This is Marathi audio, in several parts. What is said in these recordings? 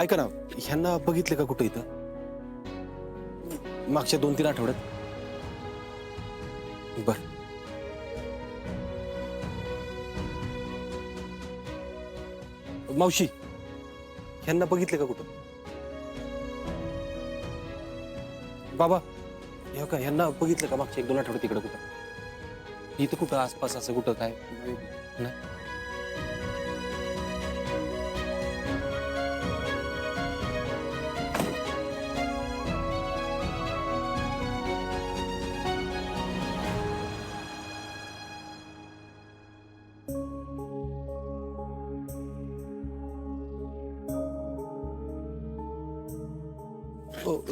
ऐका ना, ह्यांना बघितले का कुठं इथं मागच्या 2-3 आठवड्यात? बर. मावशी, ह्यांना बघितले का कुठं? बाबा, ह्यांना बघितलं का मागच्या 1-2 आठवड्यात तिकडं कुठं? इथं कुठं आसपास असं कुठं काय नाही?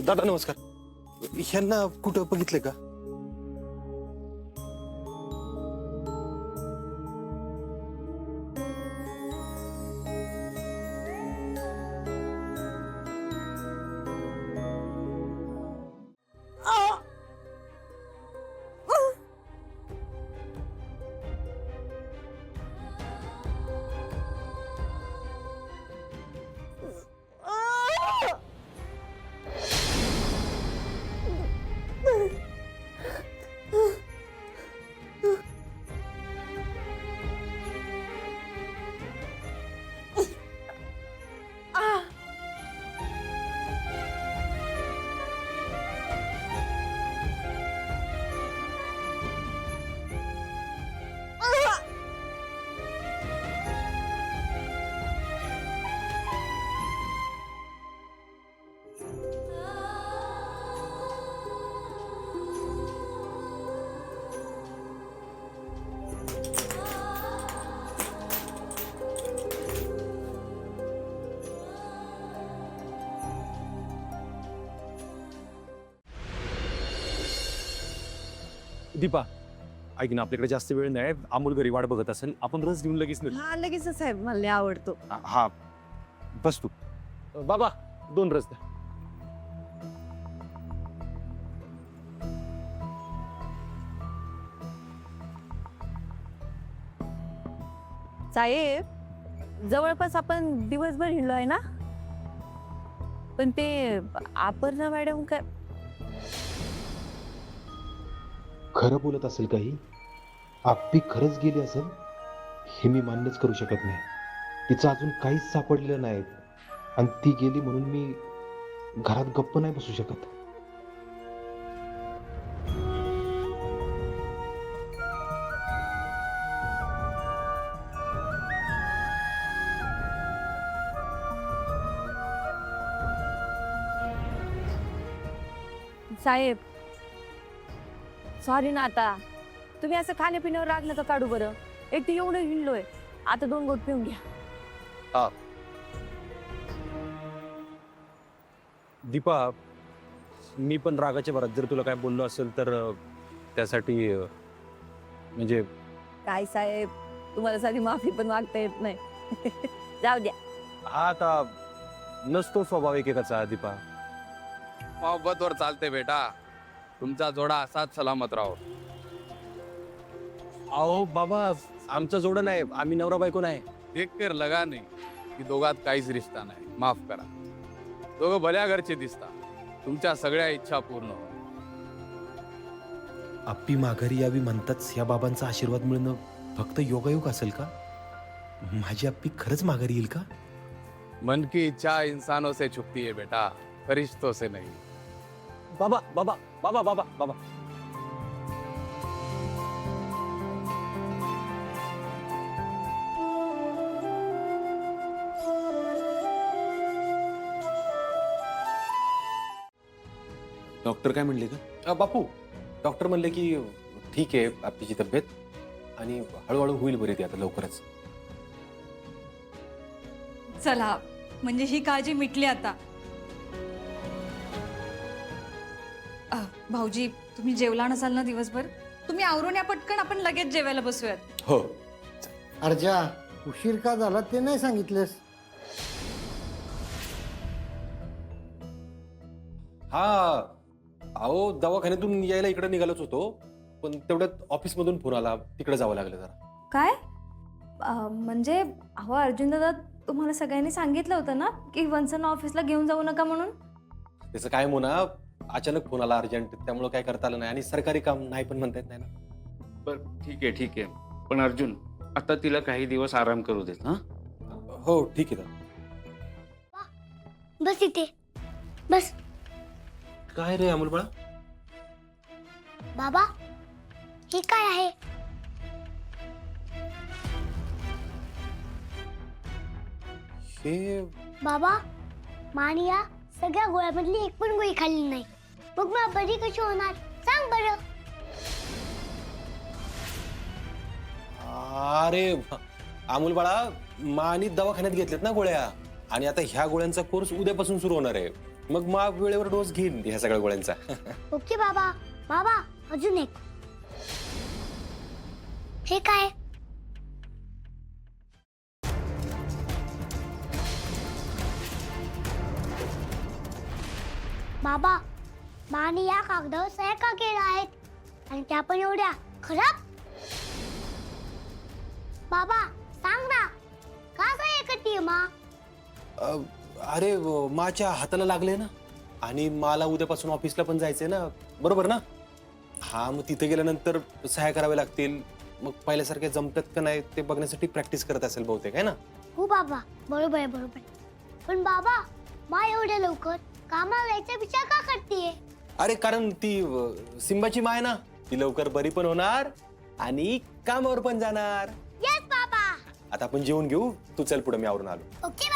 दादा नमस्कार. ह्यांना कुठं बघितले का? दीपा, ऐक ना, आपल्याकडे जास्त वेळ नाही. अमोल घरी वाट बघत असेल, आपण रस घेऊन लगेच निघू. हा लगेच साहेब, मला लय आवडतो. हा, बस तू. बाबा 2 रस द्या. साहेब, जवळपास आपण दिवसभर हिंडलो आहे ना, पण ते अपर्णा मॅडम काय खरं बोलत असेल काही? आपली खरंच गेली असेल हे मी मान्यच करू शकत नाही. तिचं अजून काहीच सापडलेलं नाही आणि ती गेली म्हणून मी घरात गप्प नाही बसू शकत. साहेब सॉरी ना. आता तुम्ही असं खाण्यापिण्यावर राग नका काढू बरं. एक तर एवढं हिंडलोय, आता 2 घोट पिऊन घ्या. दीपा, मी पण रागाच्या भरात जर तुला काय बोललो असेल तर त्यासाठी म्हणजे काय साहेब, तुम्हाला साधी माफी पण मागता येत नाही. जाऊ द्या. हा, आता नसतो स्वभाव एकेकाचा. दीपा, मोहब्बतवर चालते बेटा. तुमचा जोडा असाच सलामत राहो. अहो बाबा, आमचा जोडा नाही, आम्ही नवरा बायको नाही. देख कर लगा नाही की दोघात काहीच रिश्ता नाही. माफ करा. दोघं भल्या घरचे दिसता. तुमच्या सगळ्या इच्छा पूर्ण हो. आप्पी माघारी यावी म्हणताच या बाबांचा आशीर्वाद मिळणं फक्त योगायोग असेल का? माझी आप्पी खरंच माघारी येईल का? मन की इच्छा इंसानों से छुपती है बेटा, फरिश्तों से नहीं. बाबा बाबा बाबा बाबा बाबा डॉक्टर काय म्हणले का? बापू, डॉक्टर म्हणले की ठीक आहे आपलीची तब्येत आणि हळूहळू होईल बरी ती आता लवकरच. चला, म्हणजे ही काळजी मिटली आता. भाऊजी, तुम्ही जेवला नसाल ना दिवसभर? तुम्ही आवरून या पटकन, आपण लगेच जेवायला बसूयात. हो. अर्जा, उशीर का झाला ते नाही सांगितलेस? हा, अहो दवाखान्यातून यायला इकडे निघालोच होतो, पण तेवढ्यात ऑफिस मधून फोन आला, तिकडे जावं लागलं जरा. काय? म्हणजे अहो अर्जुन दादा, तुम्हाला सगळ्यांनी सांगितलं होतं ना की वंसना ऑफिसला घेऊन जाऊ नका म्हणून. त्याचं काय मोना, अचानक फोन आला अर्जंट, त्यामुळे काय करता आलं नाही आणि सरकारी काम नाही पण म्हणता येत नाही ना. बरं ठीक आहे. पण अर्जुन, आता तिला काही दिवस आराम करू देत. हा, हो ठीक आहे. बस इथे बस. काय रे अमोल बाळा? बाबा हे काय आहे? हे बाबा मानिया सगळ्या गोळ्यामधली एक पण गोळी खाल्ली नाही, मग मला बरी कशी होणार सांग बरं. अरे अमोल बाळा, मानी दवाखान्यात घेतलेत ना गोळ्या, आणि आता ह्या गोळ्यांचा कोर्स उद्यापासून सुरू होणार आहे. मग मा वेळेवर डोस घेईन ह्या सगळ्या गोळ्यांचा. ओके बाबा. बाबा अजून एक. हे काय? बाबा माने या कागदावर सह्या का केल्या आहेत आणि त्या पण एवढ्या खराब? बाबा सांग ना, का सह्या करतीये मा? अरे माच्या हाताला लागले ना, आणि मला उद्यापासून ऑफिसला पण जायचंय ना, बरोबर ना? हा, मग तिथे गेल्यानंतर सहाय्य करावे लागतील. मग पहिल्यासारखे जमतात का नाही ते बघण्यासाठी प्रॅक्टिस करत असेल बहुतेक, आहे ना? हो बाबा, बरोबर आहे बरोबर आहे. पण बाबा मा एवढ्या लवकर कामाला जायचा विचार का करतेय? अरे कारण ती सिंबाची माय ना, ती लवकर बरी पण होणार आणि कामावर पण जाणार. येस बाबा. आता आपण जेवून घेऊ, तू चल पुढे, मी आवरून आलो. ओके